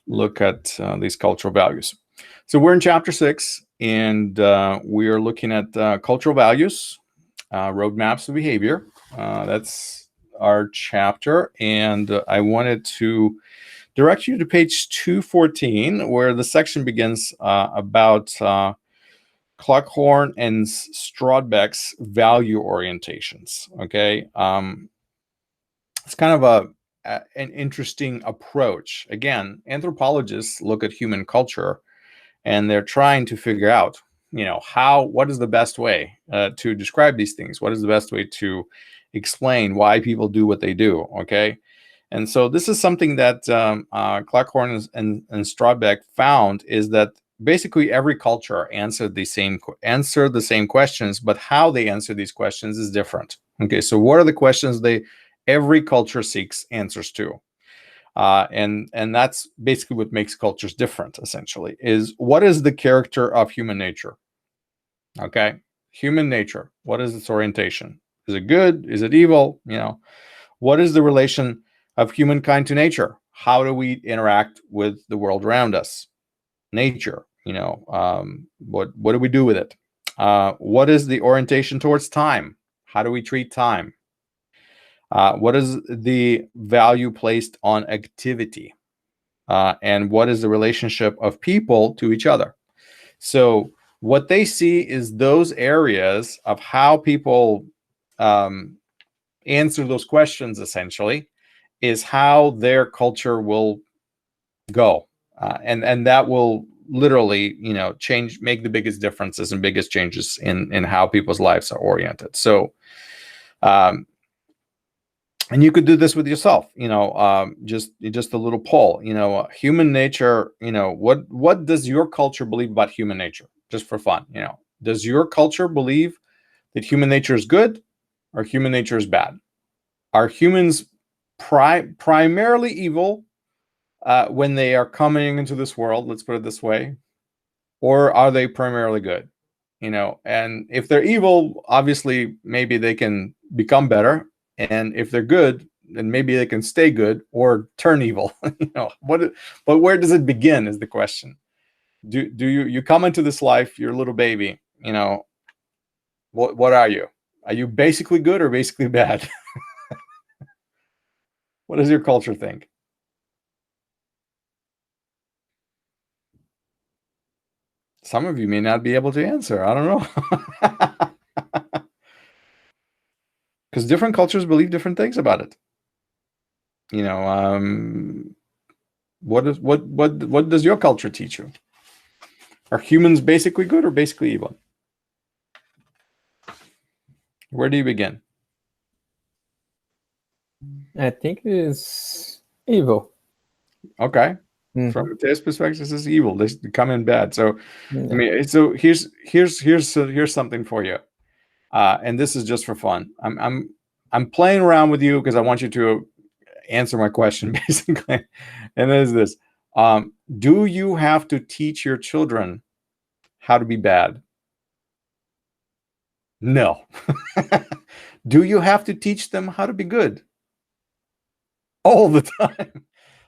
look at these cultural values. So we're in chapter 6, and we are looking at cultural values, roadmaps of behavior. That's our chapter, and I wanted to direct you to page 214, where the section begins about Cluckhorn and Strawbeck's value orientations. Okay, it's kind of an interesting approach. Again, anthropologists look at human culture, and they're trying to figure out, what is the best way to describe these things? What is the best way to explain why people do what they do? Okay, and so this is something that Cluckhorn and Strawbeck found, is that basically every culture answered the same questions, but how they answer these questions is different. Okay, so what are the questions every culture seeks answers to? And that's basically what makes cultures different, essentially, is what is the character of human nature? Okay, human nature, what is its orientation? Is it good? Is it evil? What is the relation of humankind to nature? How do we interact with the world around us? Nature, what do we do with it? What is the orientation towards time? How do we treat time? What is the value placed on activity? And what is the relationship of people to each other? So what they see is those areas of how people answer those questions, essentially, is how their culture will go. And that will literally, make the biggest differences and biggest changes in how people's lives are oriented. So, and you could do this with yourself, just a little poll, human nature, what does your culture believe about human nature? Just for fun, does your culture believe that human nature is good or human nature is bad? Are humans primarily evil when they are coming into this world, let's put it this way, or are they primarily good? And if they're evil, obviously maybe they can become better, and if they're good, then maybe they can stay good or turn evil. But where does it begin is the question. Do you come into this life, you're a little baby, what are you? Are you basically good or basically bad? What does your culture think? Some of you may not be able to answer. I don't know. Because different cultures believe different things about it. What does your culture teach you? Are humans basically good or basically evil? Where do you begin? I think it's evil. Okay. From a taste perspective, this is evil. They come in bad. So, so here's something for you, and this is just for fun. I'm playing around with you because I want you to answer my question, basically, and it is this: do you have to teach your children how to be bad? No. Do you have to teach them how to be good? All the time.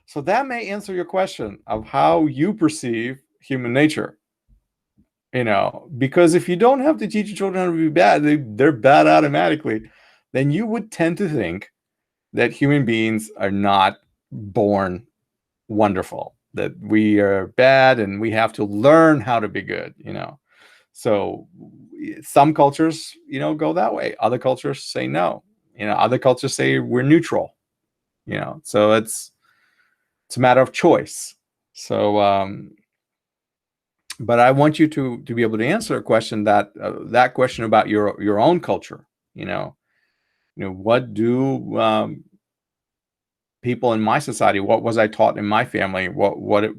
So that may answer your question of how you perceive human nature. Because if you don't have to teach your children how to be bad, they're bad automatically, then you would tend to think that human beings are not born wonderful, that we are bad and we have to learn how to be good. So some cultures, go that way. Other cultures say no. Other cultures say we're neutral. So it's a matter of choice. So, but I want you to be able to answer a question that question about your own culture. What do people in my society? What was I taught in my family? What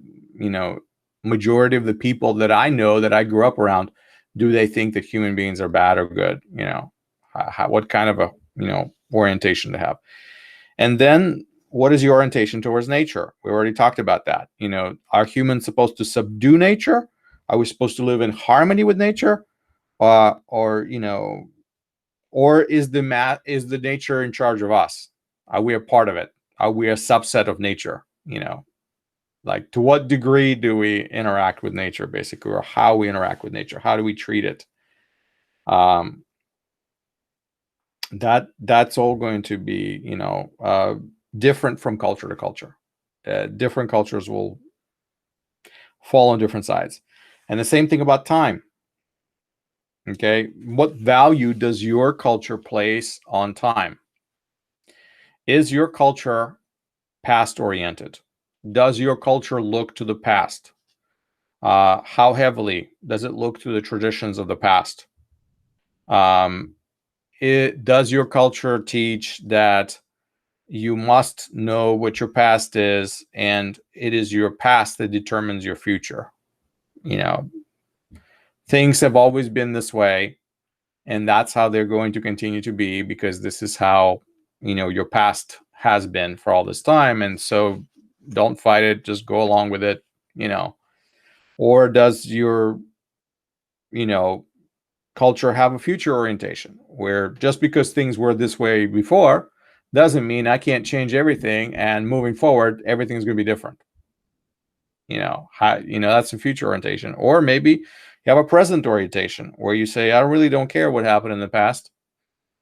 majority of the people that I know that I grew up around, do they think that human beings are bad or good? What kind of a orientation to have, and then what is your orientation towards nature? We already talked about that. Are humans supposed to subdue nature? Are we supposed to live in harmony with nature, or is the nature in charge of us? Are we a part of it? Are we a subset of nature? Like, to what degree do we interact with nature, basically, or how we interact with nature? How do we treat it? That's all going to be, different from culture to culture. Different cultures will fall on different sides. And the same thing about time. Okay, what value does your culture place on time? Is your culture past oriented? Does your culture look to the past? How heavily does it look to the traditions of the past? Does your culture teach that you must know what your past is, and it is your past that determines your future? Things have always been this way, and that's how they're going to continue to be, because this is how your past has been for all this time, and so don't fight it, just go along with it. Or does your culture have a future orientation, where just because things were this way before doesn't mean I can't change everything, and moving forward everything's going to be different? That's a future orientation. Or maybe you have a present orientation, where you say, I really don't care what happened in the past.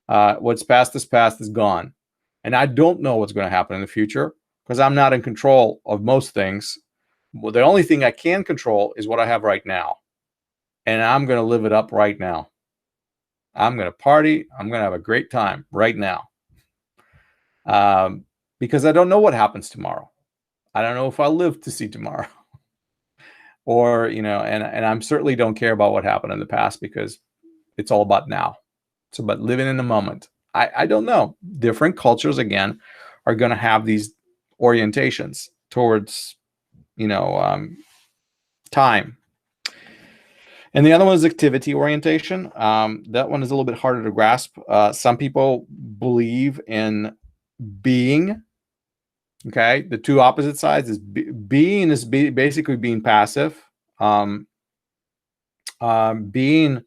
What's past is gone, and I don't know what's going to happen in the future, because I'm not in control of most things. Well, the only thing I can control is what I have right now, and I'm going to live it up right now. I'm going to party. I'm going to have a great time right now, because I don't know what happens tomorrow. I don't know if I'll live to see tomorrow. Or, and I'm certainly don't care about what happened in the past, because it's all about now. It's about living in the moment. I don't know. Different cultures, again, are going to have these orientations towards, time. And the other one is activity orientation. That one is a little bit harder to grasp. Some people believe in being. Okay, the two opposite sides is being is basically being passive. Being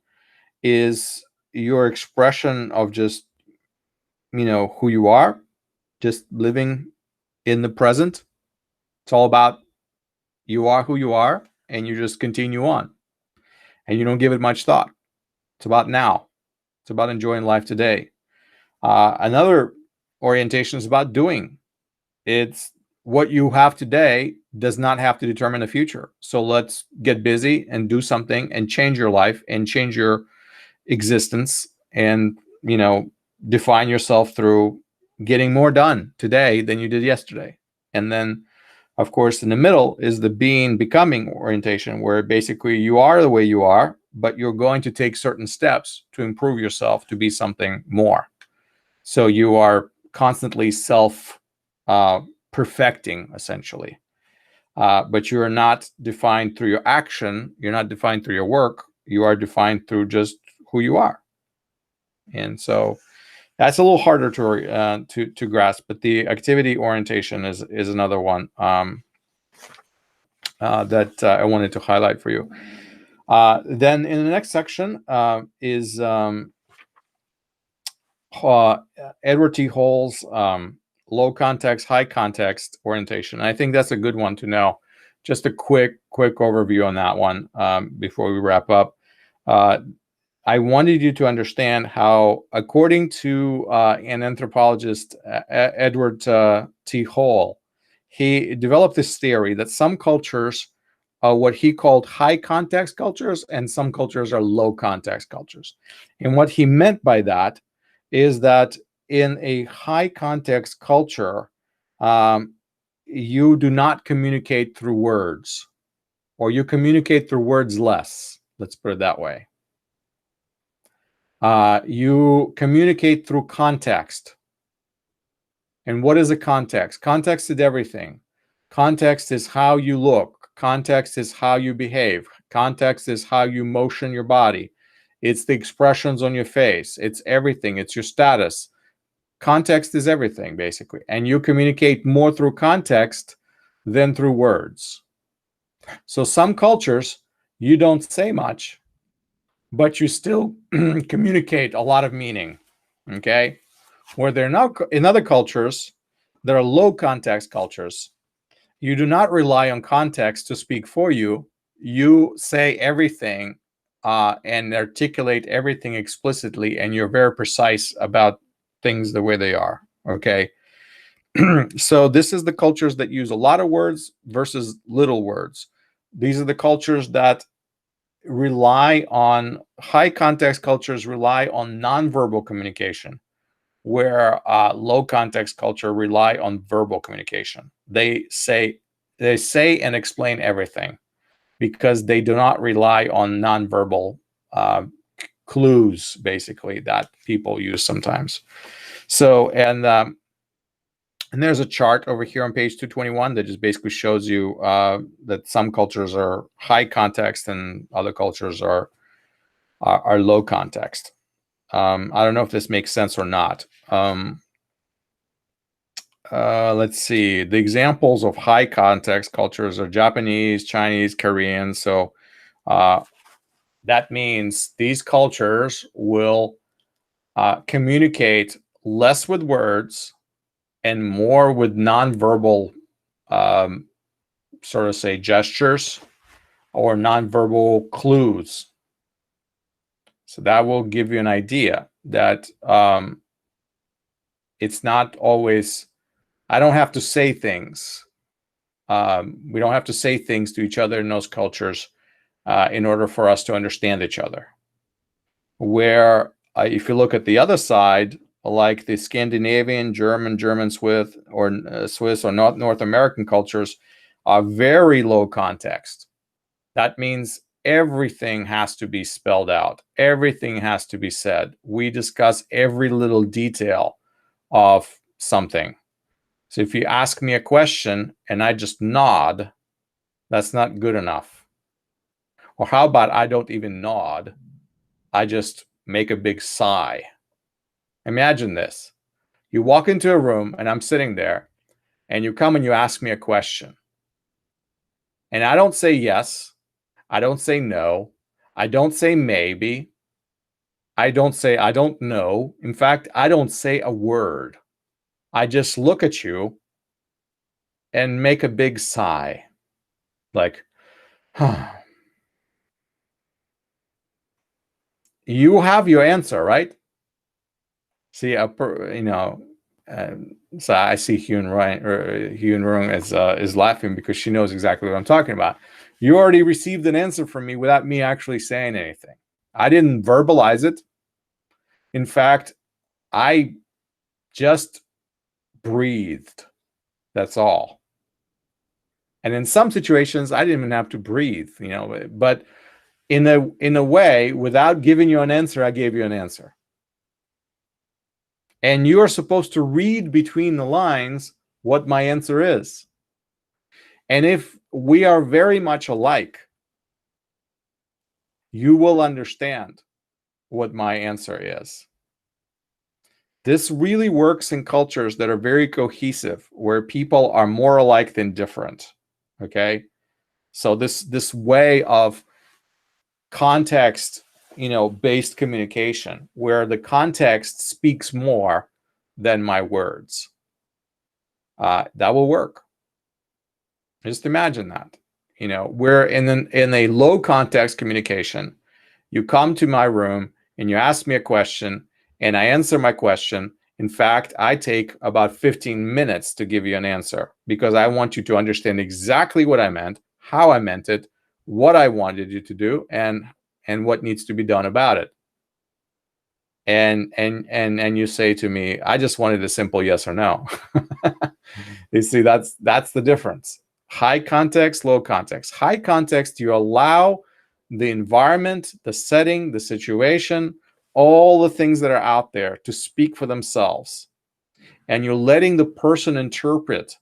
is your expression of just who you are, just living in the present. It's all about you are who you are, and you just continue on, and you don't give it much thought. It's about now. It's about enjoying life today. Another orientation is about doing. It's what you have today does not have to determine the future. So let's get busy and do something and change your life and change your existence, and define yourself through getting more done today than you did yesterday. And then, of course, in the middle is the being becoming orientation, where basically you are the way you are, but you're going to take certain steps to improve yourself to be something more. So you are constantly self perfecting, essentially. But you are not defined through your action. You're not defined through your work. You are defined through just who you are. And so that's a little harder to grasp. But the activity orientation is another one that I wanted to highlight for you. Then in the next section is Edward T. Hall's low context, high context orientation. And I think that's a good one to know. Just a quick overview on that one before we wrap up. I wanted you to understand how, according to an anthropologist, Edward T. Hall, he developed this theory that some cultures are what he called high context cultures, and some cultures are low context cultures. And what he meant by that is that in a high context culture, you do not communicate through words, or you communicate through words less. Let's put it that way. You communicate through context. And what is a context? Context is everything. Context is how you look. Context is how you behave. Context is how you motion your body. It's the expressions on your face. It's everything. It's your status. Context is everything, basically. And you communicate more through context than through words. So some cultures, you don't say much, but you still communicate a lot of meaning. Okay? Where they're now in other cultures, there are low context cultures. You do not rely on context to speak for you. You say everything and articulate everything explicitly, and you're very precise about things the way they are. Okay. So this is the cultures that use a lot of words versus little words. These are the cultures that rely on high context cultures rely on nonverbal communication, where low context culture rely on verbal communication. They say and explain everything because they do not rely on nonverbal clues, basically, that people use sometimes. So, and there's a chart over here on page 221 that just basically shows you that some cultures are high context and other cultures are low context. I don't know if this makes sense or not. Let's see. The examples of high context cultures are Japanese, Chinese, Korean. So that means these cultures will communicate less with words and more with nonverbal, sort of say, gestures or nonverbal clues. So that will give you an idea that it's not always, I don't have to say things. We don't have to say things to each other in those cultures in order for us to understand each other. Where if you look at the other side, like the Scandinavian, German, Swiss, or North American cultures are very low context. That means everything has to be spelled out. Everything has to be said. We discuss every little detail of something. So if you ask me a question and I just nod, that's not good enough. Or how about I don't even nod? I just make a big sigh. Imagine this. You walk into a room and I'm sitting there and you come and you ask me a question. And I don't say yes. I don't say no. I don't say maybe. I don't say I don't know. In fact, I don't say a word. I just look at you and make a big sigh. Like, huh. You have your answer, right? See, so I see Hyun Rung is laughing because she knows exactly what I'm talking about. You already received an answer from me without me actually saying anything. I didn't verbalize it. In fact, I just breathed. That's all. And in some situations, I didn't even have to breathe, but in a way, without giving you an answer, I gave you an answer. And you are supposed to read between the lines what my answer is. And if we are very much alike, you will understand what my answer is. This really works in cultures that are very cohesive, where people are more alike than different. Okay? So this way of context, based communication, where the context speaks more than my words, that will work. Just imagine that. Where in a low context communication, you come to my room and you ask me a question and I answer my question. In fact, I take about 15 minutes to give you an answer because I want you to understand exactly what I meant, how I meant it, what I wanted you to do, and what needs to be done about it. And you say to me, I just wanted a simple yes or no. You see, that's the difference. High context, low context. High context, you allow the environment, the setting, the situation, all the things that are out there to speak for themselves. And you're letting the person interpret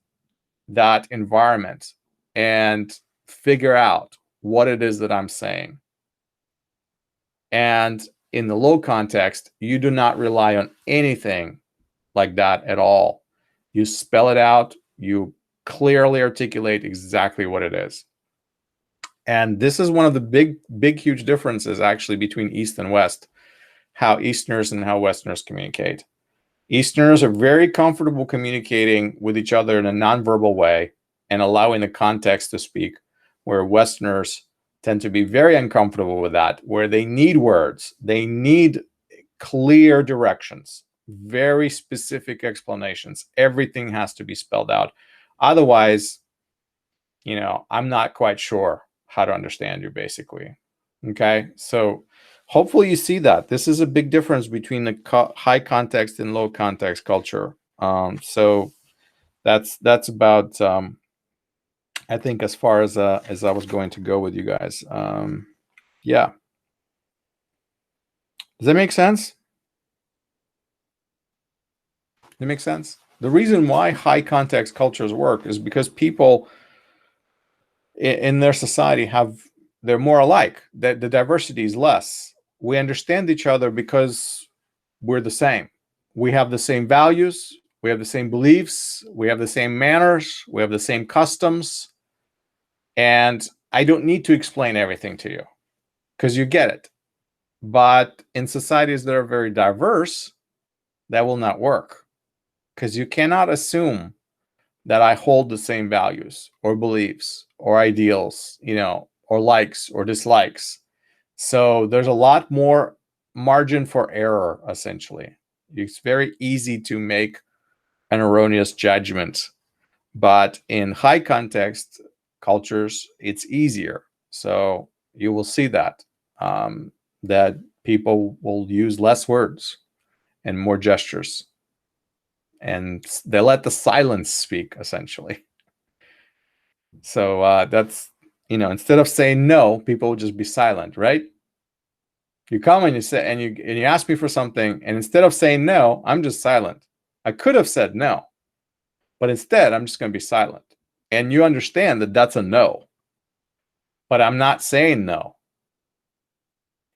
that environment and figure out what it is that I'm saying. And in the low context, you do not rely on anything like that at all. You spell it out, you clearly articulate exactly what it is. And this is one of the big, huge differences actually between East and West, how Easterners and how Westerners communicate. Easterners are very comfortable communicating with each other in a nonverbal way. and allowing the context to speak, where Westerners tend to be very uncomfortable with that, where they need words, they need clear directions, very specific explanations. Everything has to be spelled out. Otherwise, I'm not quite sure how to understand you, basically. Okay, so hopefully you see that this is a big difference between the high context and low context culture. So that's about I think as far as I was going to go with you guys. Yeah, does that make sense? Does it make sense? The reason why high context cultures work is because people in their society they're more alike. That the diversity is less. We understand each other because we're the same. We have the same values. We have the same beliefs. We have the same manners. We have the same customs. And I don't need to explain everything to you because you get it. But in societies that are very diverse, that will not work, because you cannot assume that I hold the same values or beliefs or ideals, or likes or dislikes. So there's a lot more margin for error, essentially. It's very easy to make an erroneous judgment, but in high context cultures, it's easier. So you will see that that people will use less words and more gestures, and they let the silence speak, essentially. So that's, instead of saying no, people will just be silent, right? You come and you say, and you ask me for something, and instead of saying no, I'm just silent. I could have said no, but instead I'm just going to be silent. And you understand that that's a no, but I'm not saying no.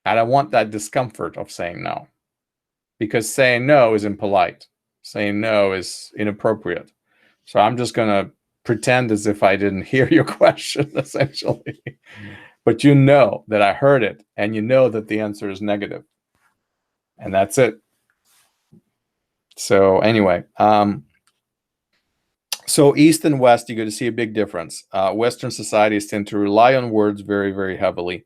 I don't want that discomfort of saying no, because saying no is impolite. Saying no is inappropriate. So I'm just going to pretend as if I didn't hear your question, essentially. But you know that I heard it, and you know that the answer is negative. And that's it. So anyway, so East and West, you're going to see a big difference. Western societies tend to rely on words very, very heavily.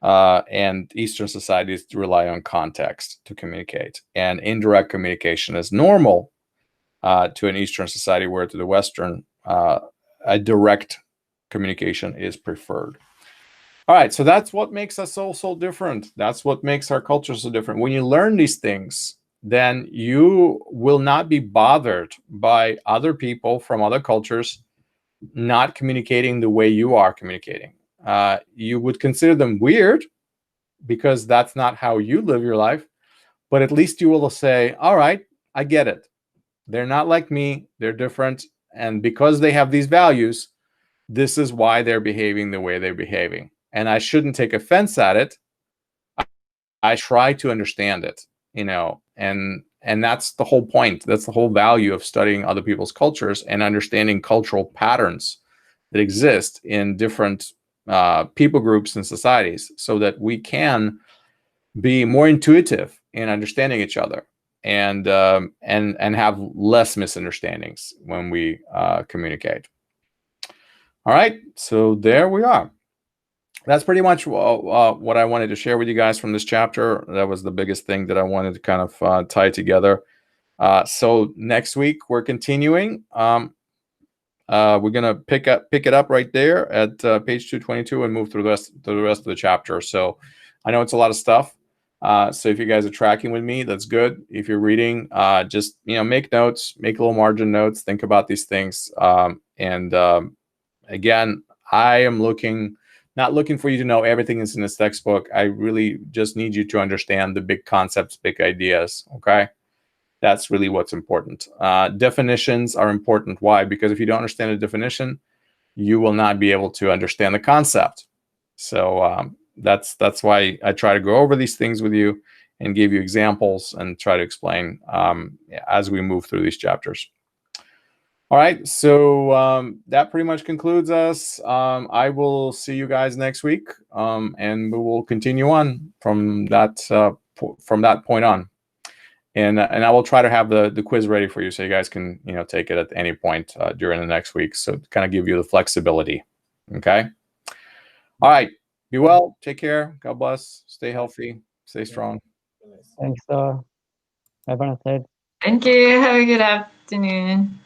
And Eastern societies rely on context to communicate. And indirect communication is normal to an Eastern society, where to the Western, a direct communication is preferred. All right, so that's what makes us so different. That's what makes our culture so different. When you learn these things, then you will not be bothered by other people from other cultures not communicating the way you are communicating. You would consider them weird because that's not how you live your life, but at least you will say, all right, I get it. They're not like me, they're different. And because they have these values, this is why they're behaving the way they're behaving. And I shouldn't take offense at it. I try to understand it, and that's the whole point. That's the whole value of studying other people's cultures and understanding cultural patterns that exist in different people groups and societies, so that we can be more intuitive in understanding each other, and have less misunderstandings when we communicate. All right, so there we are. That's pretty much what I wanted to share with you guys from this chapter. That was the biggest thing that I wanted to kind of tie together. So next week we're continuing. We're gonna pick it up right there at page 222 and move through the rest of the chapter. So I know it's a lot of stuff. So if you guys are tracking with me, that's good. If you're reading, just make notes, make little margin notes, think about these things. Again, I am not looking for you to know everything that's in this textbook. I really just need you to understand the big concepts, big ideas. Okay, that's really what's important. Definitions are important. Why? Because if you don't understand a definition, you will not be able to understand the concept. So that's why I try to go over these things with you and give you examples and try to explain as we move through these chapters. All right, so that pretty much concludes us. I will see you guys next week, and we will continue on from that point on. And I will try to have the quiz ready for you so you guys can, you know, take it at any point during the next week. So kind of give you the flexibility. Okay. All right. Be well. Take care. God bless. Stay healthy. Stay strong. Thanks. Have a nice day. Thank you. Have a good afternoon.